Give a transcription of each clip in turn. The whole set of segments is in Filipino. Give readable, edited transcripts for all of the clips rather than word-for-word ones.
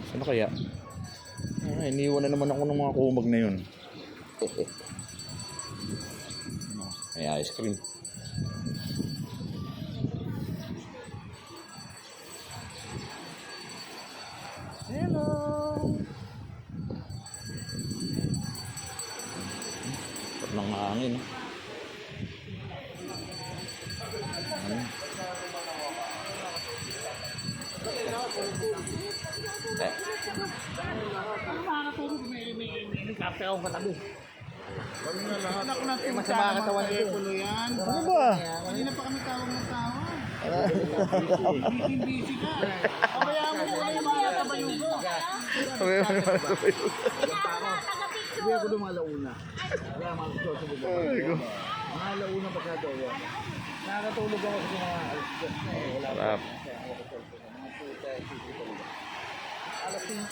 Saan kaya? Iniwan na naman ako ng mga kumag na yun. May ice cream. Hello! Sarap ng hangin. May kape akong katabi. Kami na lahat. Anak natin masama katawan nito. Yan. Ano ba? Kanina pa kami tawag ng tawag. Busy ka. Kaya mo kayo mga kabayo ko. Hindi ako lumalauna. Kaya mga gusto sa buga. Mga launa pa sa doon. Nakakatulog ako sa mga wala pa. Sarap. Alas 5.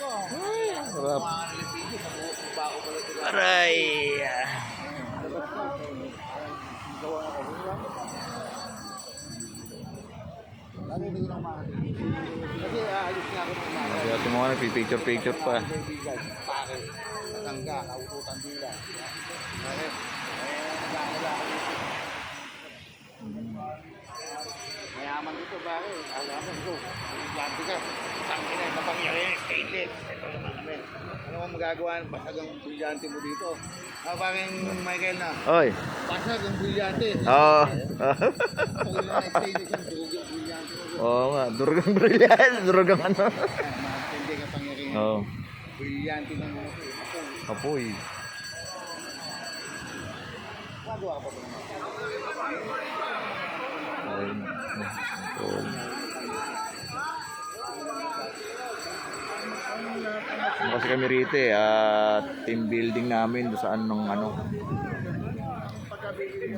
Sarap. Aray! Hindi ko na makakita. Kasi aalis nga ako ng umaga. Kaya ito mga nagpipicture-picture pa. Kaibigan, pare, natangga, naututan dila. Bakit? Nagkakala ako dito. Mayaman dito, pare. Alam ko, bigante ka. Tangin na, napangyari, stainless. Ito naman namin. Ano ang magagawa ng basag ang brilyante mo dito? Parang Michael na, Oy! basag ang brilyante. Oo. Pag na stainless ang durog yung brilyante mo. Oo nga. Durugang brilyan. Durugang ano. Matindi ka pangyarihan. Oo. Brilyante ng mga Apoy. Magawa pa ba naman? Ayun. Cool. Kasi kami rito team building namin doon saan ng ano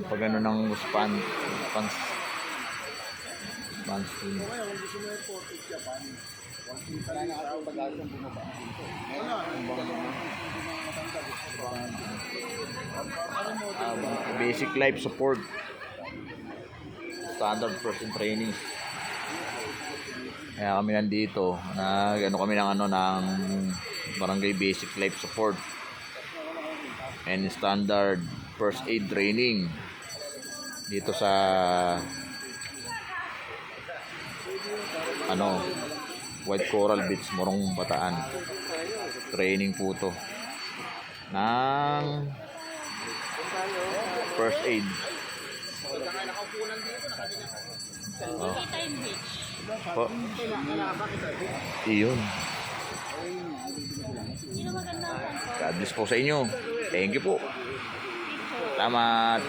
pag ano ng fans team. Wala na ako pag-asa ng bumaba dito. Basic life support, standard person training. Kaya kami nandito, ano kami ng ano ng barangay basic life support and standard first aid training dito sa ano White Coral Beach, Morong Bataan. Training po to ng first aid. Oh. Po. Iyon. God bless po sa inyo. Thank you po. Salamat.